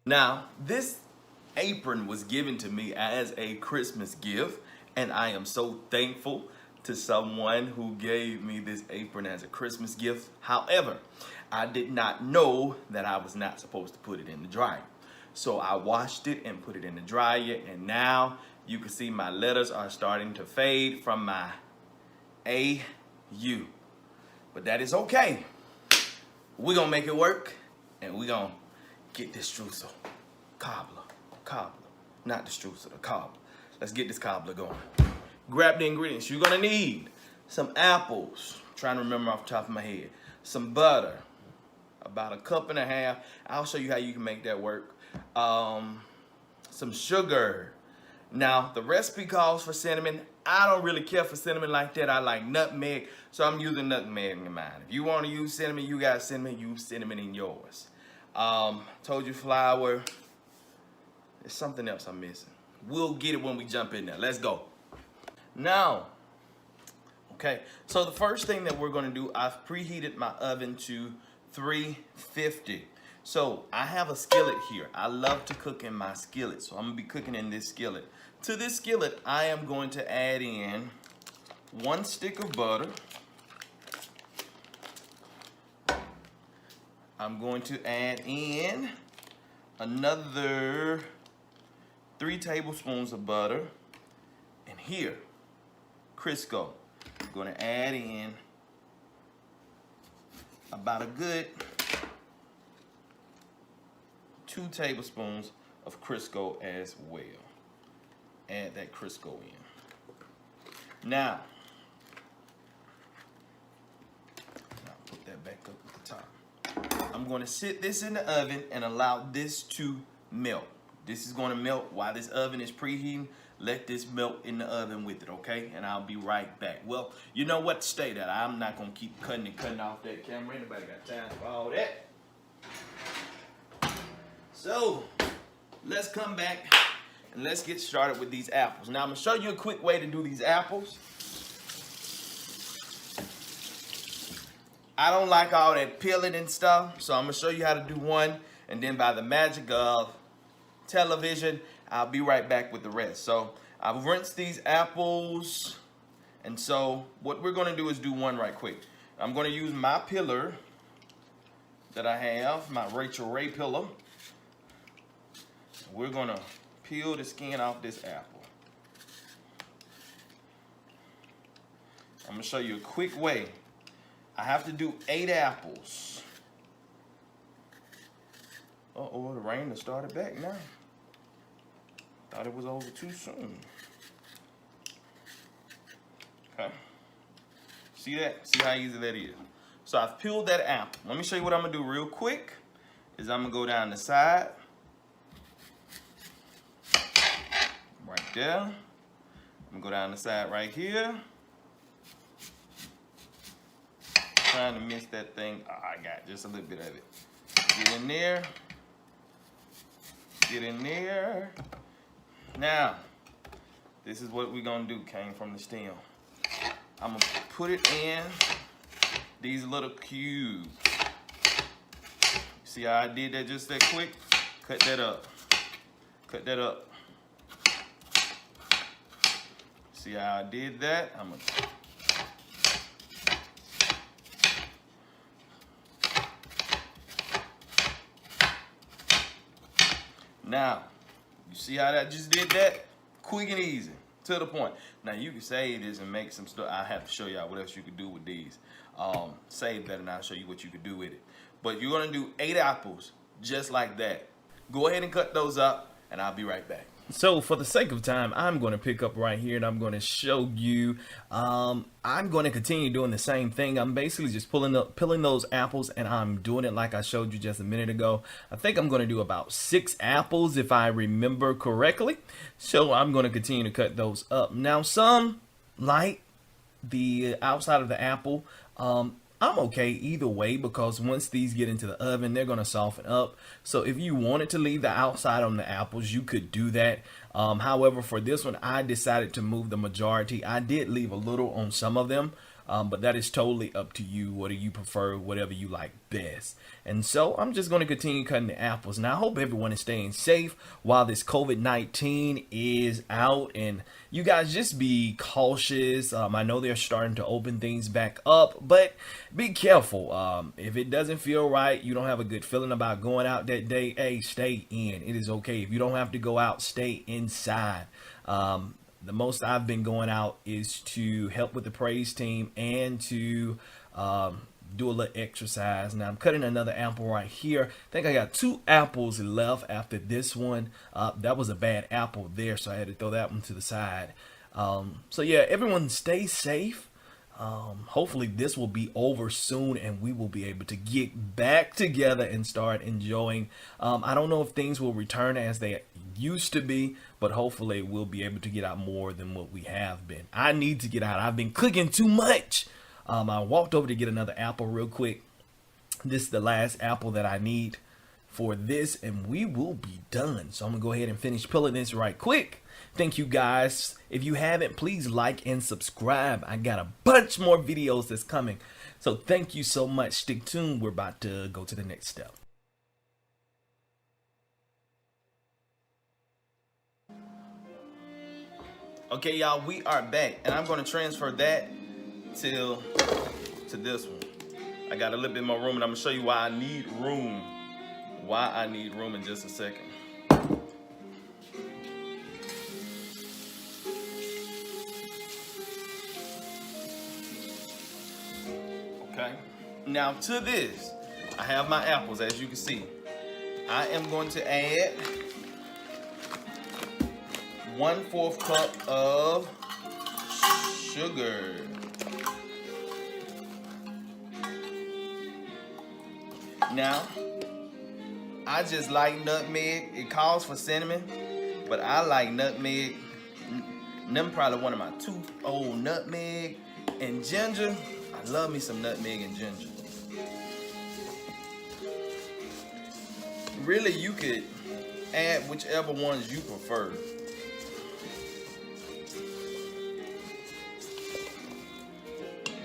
Now, this apron was given to me as a Christmas gift, and I am so thankful to someone who gave me this apron as a Christmas gift. However, I did not know that I was not supposed to put it in the dryer. So I washed it and put it in the dryer, and now you can see my letters are starting to fade from my A-U. But that is okay. We're gonna make it work, and we're gonna get this streusel. Cobbler, not the streusel, the cobbler. Let's get this cobbler going. Grab the ingredients. You're gonna need some apples, I'm trying to remember off the top of my head, some butter, about a cup and a half. I'll show you how you can make that work. Some sugar. Now, the recipe calls for cinnamon. I don't really care for cinnamon like that. I like nutmeg, so I'm using nutmeg in mine. If you want to use cinnamon, you got cinnamon, use cinnamon in yours. Told you flour. There's something else I'm missing. We'll get it when we jump in there. Let's go. Now, okay, so the first thing that we're gonna do, I've preheated my oven to 350. So I have a skillet here. I love to cook in my skillet, so I'm gonna be cooking in this skillet. To this skillet, I am going to add in 1 stick of butter. I'm going to add in another 3 tablespoons of butter. And here, Crisco, I'm going to add in about a good 2 tablespoons of Crisco as well. Add that Crisco in. Now, I'll put that back up at the top. I'm going to sit this in the oven and allow this to melt. This is going to melt while this oven is preheating. Let this melt in the oven with it, okay? And I'll be right back. Well, you know what? Stay that. I'm not going to keep cutting off that camera. Anybody got time for all that? So, let's come back and let's get started with these apples. Now, I'm going to show you a quick way to do these apples. I don't like all that peeling and stuff, so I'm going to show you how to do one, and then by the magic of television, I'll be right back with the rest. So I've rinsed these apples, and so what we're going to do is do one right quick. I'm going to use my peeler that I have, my Rachel Ray peeler. We're going to peel the skin off this apple. I'm going to show you a quick way. I have to do 8 apples. Uh-oh, the rain has started back now. Thought it was over too soon. Okay. See that? See how easy that is? So I've peeled that apple. Let me show you what I'm going to do real quick. Is I'm going to go down the side. Right there. I'm going to go down the side right here. Trying to miss that thing. Oh, I got just a little bit of it. Get in there. Get in there. Now, this is what we're gonna do. Came from the stem. I'm gonna put it in these little cubes. See how I did that just that quick? Cut that up. Cut that up. See how I did that? I'm gonna now, you see how that just did that? Quick and easy, to the point. Now you can save this and make some stuff. I have to show y'all what else you could do with these. Save that and I'll show you what you could do with it. But you're gonna do 8 apples just like that. Go ahead and cut those up and I'll be right back. So for the sake of time, I'm going to pick up right here and I'm going to show you. I'm going to continue doing the same thing. I'm basically just peeling those apples, and I'm doing it like I showed you just a minute ago. I think I'm going to do about 6 apples if I remember correctly. So I'm going to continue to cut those up. Now some like the outside of the apple. I'm okay either way, because once these get into the oven, they're going to soften up. So if you wanted to leave the outside on the apples, you could do that. However, for this one, I decided to move the majority. I did leave a little on some of them, But that is totally up to you. What do you prefer? Whatever you like best. And so I'm just going to continue cutting the apples. Now I hope everyone is staying safe while this COVID-19 is out, and you guys just be cautious. I know they're starting to open things back up, but be careful. If it doesn't feel right, you don't have a good feeling about going out that day, hey, stay in. It is okay. If you don't have to go out, stay inside. The most I've been going out is to help with the praise team and to do a little exercise. Now I'm cutting another apple right here. I think I got 2 apples left after this one. That was a bad apple there, so I had to throw that one to the side. So yeah, everyone stay safe. Hopefully this will be over soon and we will be able to get back together and start enjoying. I don't know if things will return as they used to be, but hopefully we'll be able to get out more than what we have been. I need to get out. I've been cooking too much. I walked over to get another apple real quick. This is the last apple that I need for this, and we will be done. So I'm gonna go ahead and finish peeling this right quick. Thank you guys. If you haven't, please like and subscribe. I got a bunch more videos that's coming. So thank you so much. Stick tuned. We're about to go to the next step. Okay, y'all, we are back, and I'm going to transfer that to this one. I got a little bit more room, and I'm going to show you why I need room. Why I need room in just a second. Okay, now to this, I have my apples, as you can see. I am going to add 1/4 cup of sugar. Now, I just like nutmeg. It calls for cinnamon, but I like nutmeg. Them probably one of my 2 old nutmeg and ginger. I love me some nutmeg and ginger. Really, you could add whichever ones you prefer.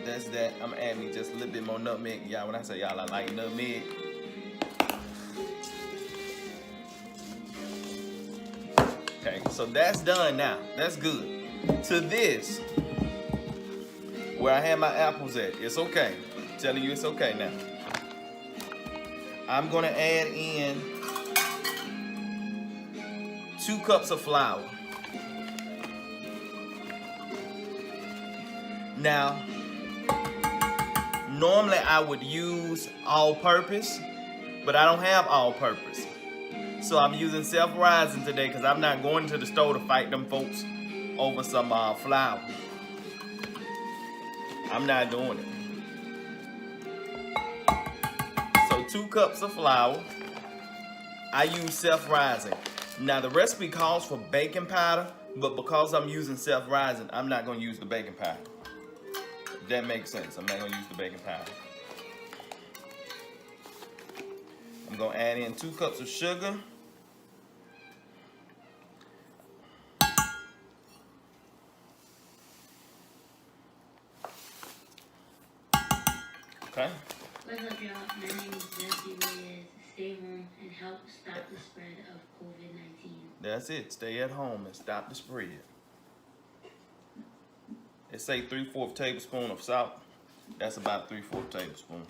That's that. I'm adding just a little bit more nutmeg. Y'all, when I say y'all, I like nutmeg. Okay, so that's done now. That's good. To this, where I have my apples at, it's okay. I'm telling you it's okay now. I'm gonna add in 2 cups of flour. Now, normally I would use all-purpose, but I don't have all-purpose. So I'm using self-rising today because I'm not going to the store to fight them folks over some flour. I'm not doing it. So 2 cups of flour. I use self-rising. Now the recipe calls for baking powder, but because I'm using self-rising, I'm not going to use the baking powder. If that makes sense. I'm not going to use the baking powder. I'm going to add in 2 cups of sugar. Okay. What's up, y'all? My name is Jesse Reyes. Stay home and help stop the spread of COVID-19. That's it. Stay at home and stop the spread. It say 3/4 tablespoon of salt. That's about 3/4 tablespoon.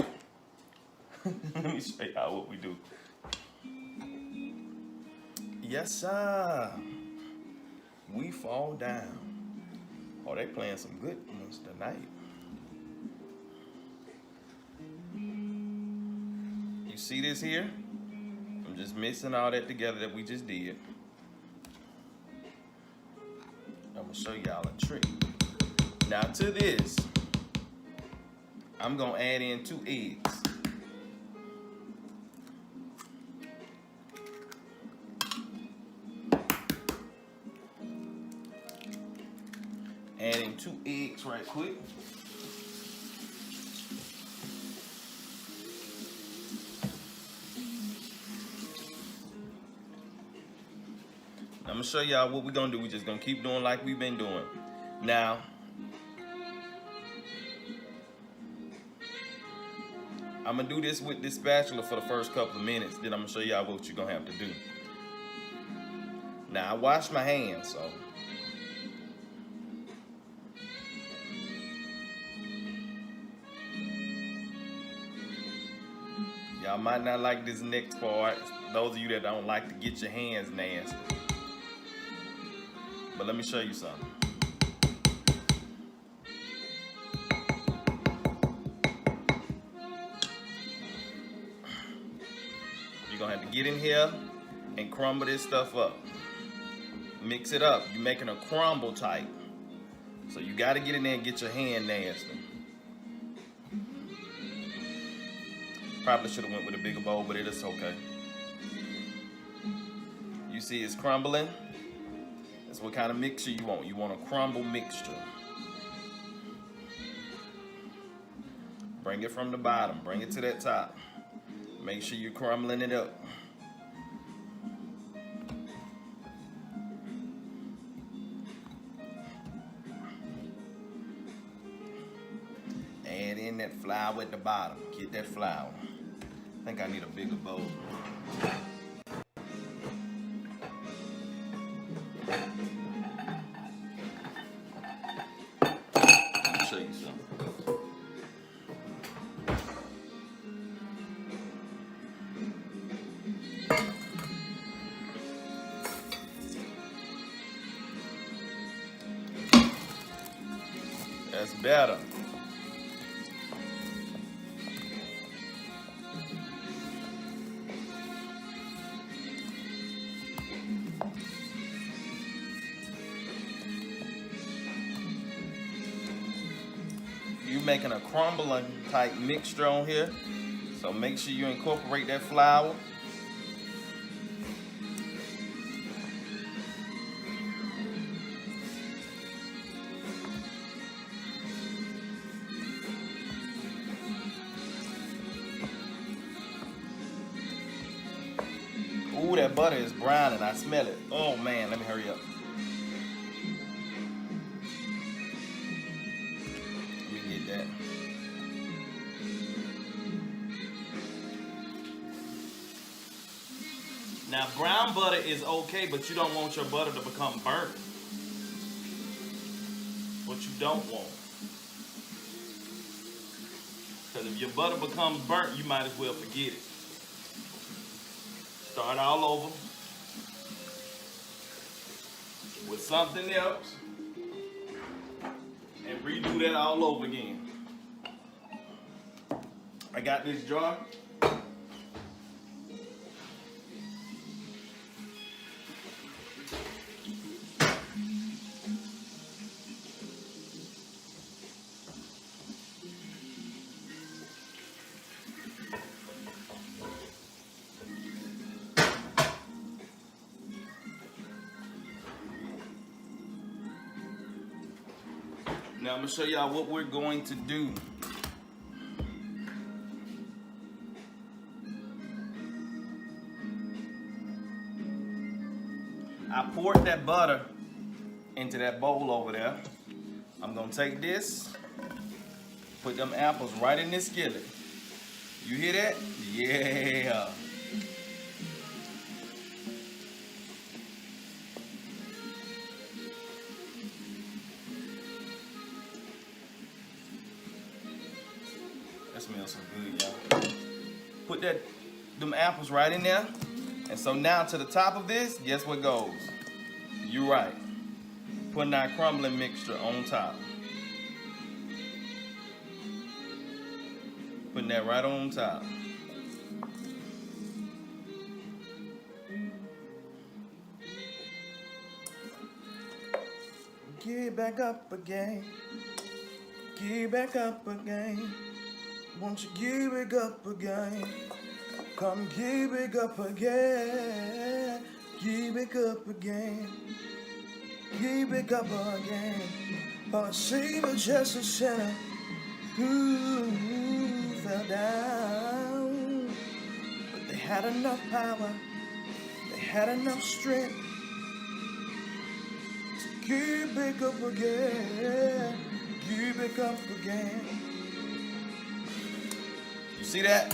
Let me show y'all what we do. Yes, sir. We fall down. Oh, they playing some good ones tonight. You see this here? I'm just mixing all that together that we just did. I'm gonna show y'all a trick. Now to this, I'm gonna add in 2 eggs. Adding 2 eggs right quick. I'm gonna show y'all what we're gonna do. We're just gonna keep doing like we've been doing. Now, I'm gonna do this with this spatula for the first couple of minutes, then I'm gonna show y'all what you're gonna have to do. Now I washed my hands, so y'all might not like this next part. Those of you that don't like to get your hands nasty. But let me show you something. You're gonna have to get in here and crumble this stuff up. Mix it up. You're making a crumble type. So you gotta get in there and get your hand nasty. Probably should have went with a bigger bowl, but it is okay. You see it's crumbling? That's what kind of mixture you want. You want a crumble mixture. Bring it from the bottom. Bring it to that top. Make sure you're crumbling it up. Add in that flour at the bottom. Get that flour. I think I need a bigger bowl. Let me show you something. That's better. You're making a crumbling type mixture on here, so make sure you incorporate that flour. Ooh, that butter is browning. I smell it. Oh man, let me hurry up. Let me get that. Now, brown butter is okay, but you don't want your butter to become burnt. What you don't want. Because if your butter becomes burnt, you might as well forget it. Start all over with something else and redo that all over again. I got this jar. Now I'm gonna show y'all what we're going to do. I poured that butter into that bowl over there. I'm gonna take this, put them apples right in this skillet. You hear that? Yeah. That smells so good, y'all. Put them apples right in there. And so now to the top of this, guess what goes? You're right. Putting our crumbling mixture on top. Putting that right on top. Get back up again. Get back up again. Won't you get back up again? Come get back up again. Get back up again. Get back up again. For a Savior, just a sinner who fell down. But they had enough power. They had enough strength to get back up again. Get back up again. You see that?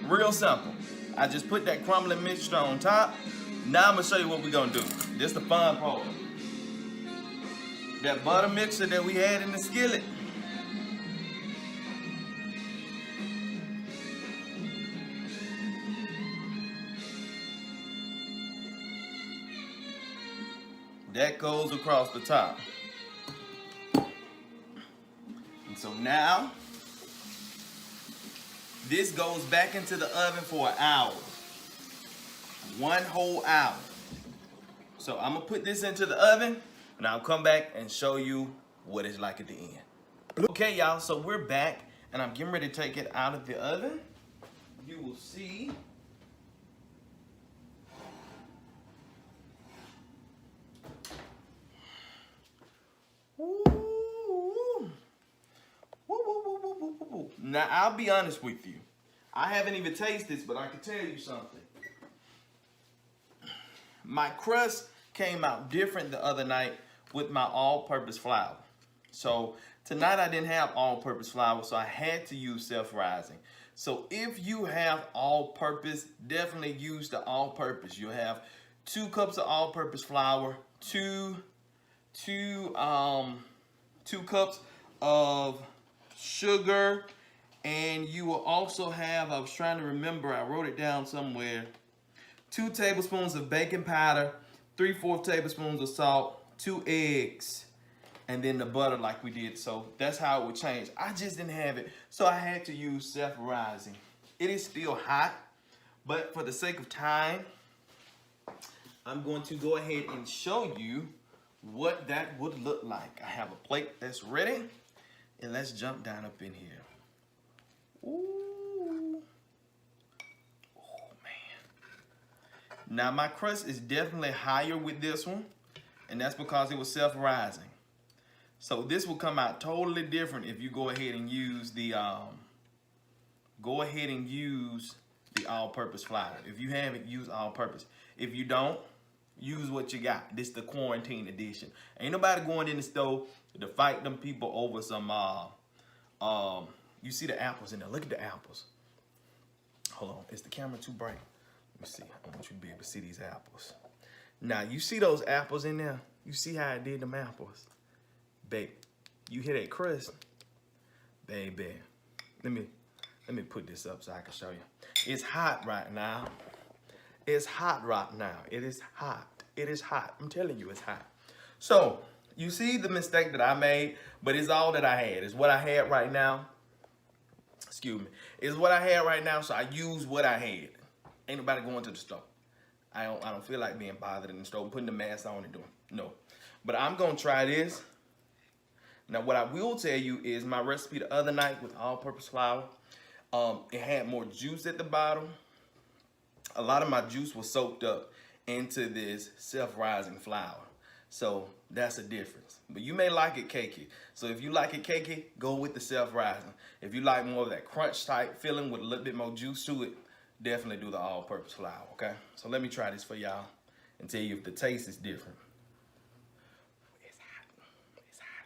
Real simple. I just put that crumbling mixture on top. Now I'm gonna show you what we're gonna do. This the fun part. That butter mixture that we had in the skillet. That goes across the top. And so now, this goes back into the oven for an hour. 1 whole hour. So I'm gonna put this into the oven and I'll come back and show you what it's like at the end. Okay, y'all, so we're back and I'm getting ready to take it out of the oven. You will see. Ooh. Woo. Now, I'll be honest with you. I haven't even tasted this, but I can tell you something. My crust came out different the other night with my all-purpose flour. So tonight I didn't have all-purpose flour, so I had to use self-rising. So if you have all-purpose, definitely use the all-purpose. You'll have 2 cups of all-purpose flour, 2 cups of sugar, and you will also have, I was trying to remember, I wrote it down somewhere, 2 tablespoons of baking powder, 3/4 tablespoons of salt, 2 eggs, and then the butter like we did. So that's how it would change. I just didn't have it, so I had to use self-rising. It is still hot, but for the sake of time, I'm going to go ahead and show you what that would look like. I have a plate that's ready, and let's jump down up in here. Ooh. Oh, man. Now, my crust is definitely higher with this one, and that's because it was self-rising. So this will come out totally different if you go ahead and use the all-purpose flour. If you have it, use all-purpose. If you don't, use what you got. This is the quarantine edition. Ain't nobody going in the store to fight them people over some you see the apples in there. Look at the apples. Hold on. Is the camera too bright? Let me see. I want you to be able to see these apples. Now, you see those apples in there? You see how I did them apples? Babe, you hear that crust? Baby. Let me put this up so I can show you. It's hot right now. It's hot right now. It is hot. It is hot. I'm telling you, it's hot. So, you see the mistake that I made, but it's all that I had. It's what I had right now. Excuse me. It's what I had right now, so I use what I had. Ain't nobody going to the store. I don't feel like being bothered in the store, putting the mask on and doing. No. But I'm going to try this. Now, what I will tell you is my recipe the other night with all-purpose flour, it had more juice at the bottom. A lot of my juice was soaked up into this self-rising flour. So that's a difference. But you may like it cakey. So if you like it cakey, go with the self-rising. If you like more of that crunch type feeling with a little bit more juice to it, definitely do the all-purpose flour, okay? So let me try this for y'all and tell you if the taste is different. It's hot. It's hot.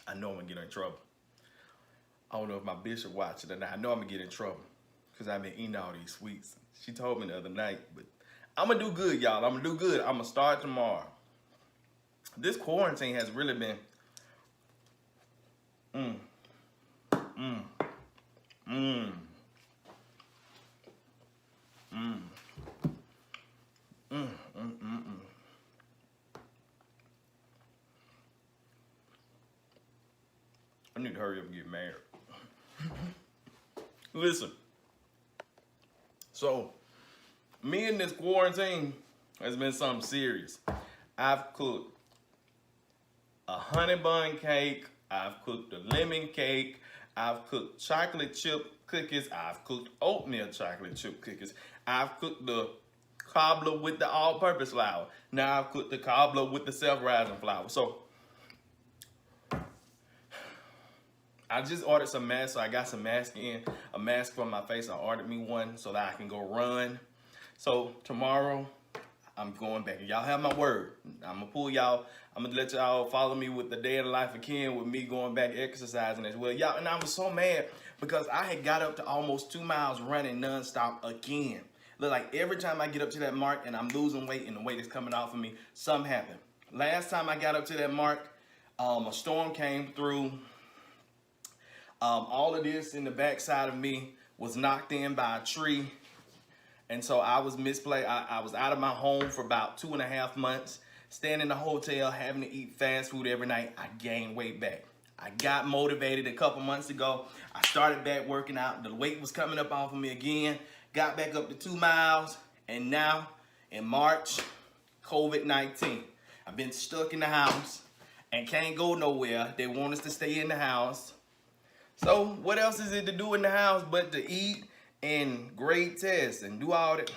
I know I'm gonna get in trouble. I don't know if my bishop watching or not. I know I'm gonna get in trouble because I've been eating all these sweets. She told me the other night, but I'm gonna do good, y'all. I'm gonna do good. I'm gonna start tomorrow. This quarantine has really been I need to hurry up and get married. Listen. So, me in this quarantine has been something serious. I've cooked a honey bun cake. I've cooked a lemon cake. I've cooked chocolate chip cookies. I've cooked oatmeal chocolate chip cookies. I've cooked the cobbler with the all-purpose flour. Now I've cooked the cobbler with the self-rising flour. So, I just ordered some masks, so I got some masks in. A mask for my face. I ordered me one so that I can go run. So tomorrow, I'm going back. Y'all have my word. I'm gonna pull y'all. I'm gonna let y'all follow me with the day in the life of Ken with me going back exercising as well. Y'all, and I was so mad because I had got up to almost 2 miles running nonstop again. Look, like every time I get up to that mark and I'm losing weight and the weight is coming off of me, something happened. Last time I got up to that mark, a storm came through. All of this in the backside of me was knocked in by a tree. And so I was misplaced. I was out of my home for about 2.5 months, staying in the hotel, having to eat fast food every night. I gained weight back. I got motivated a couple months ago. I started back working out. The weight was coming up off of me again. Got back up to 2 miles. And now in March, COVID-19. I've been stuck in the house and can't go nowhere. They want us to stay in the house. So what else is it to do in the house but to eat and grade tests and do all that?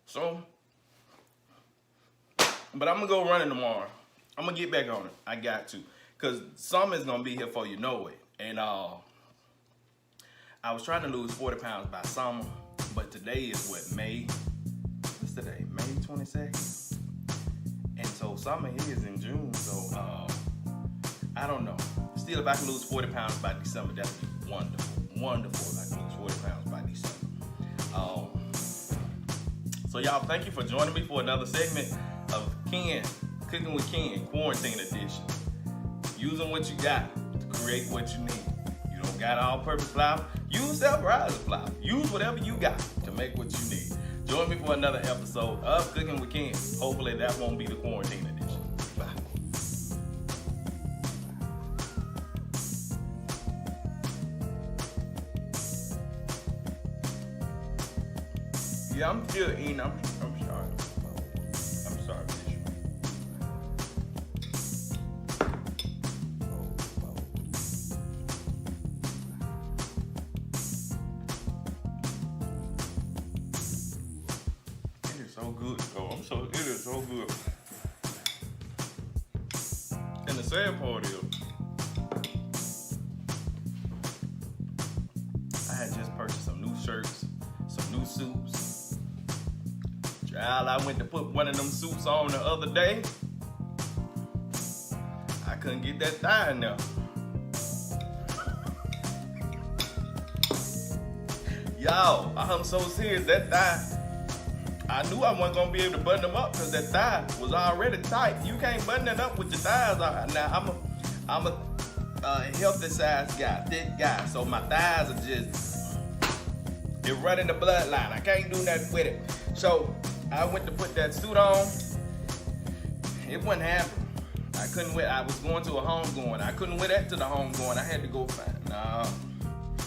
So, but I'm gonna go running tomorrow. I'm gonna get back on it. I got to, cause summer's gonna be here before you know it. And I was trying to lose 40 pounds by summer, but today is what, May? What's today? May 22nd. And so summer is in June. So I don't know. Still, if I can lose 40 pounds by December, that'd be wonderful. Wonderful if I can lose 40 pounds by December. So y'all, thank you for joining me for another segment of Ken, Cooking with Ken, Quarantine Edition. Using what you got to create what you need. You don't got all-purpose flour, use self-rising flour. Use whatever you got to make what you need. Join me for another episode of Cooking with Ken. Hopefully that won't be the Quarantine Edition. Bye. Yeah, I'm still eating. I'm sorry. I'm sorry, Bishop. It is so good, though. It is so good. And the sad part is, I had just purchased some new shirts, some new suits. Child, I went to put one of them suits on the other day. I couldn't get that thigh in there. Y'all, I'm so serious. That thigh, I knew I wasn't gonna be able to button them up because that thigh was already tight. You can't button it up with your thighs. Now I'm a healthy size guy, thick guy, so my thighs are just, it running the bloodline. I can't do nothing with it. So I went to put that suit on. It wasn't happening. I couldn't wear. I was going to a homegoing. I couldn't wear that to the homegoing. I had to go find. Nah,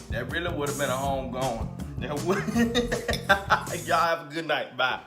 that really would have been a homegoing. That would. Y'all have a good night. Bye.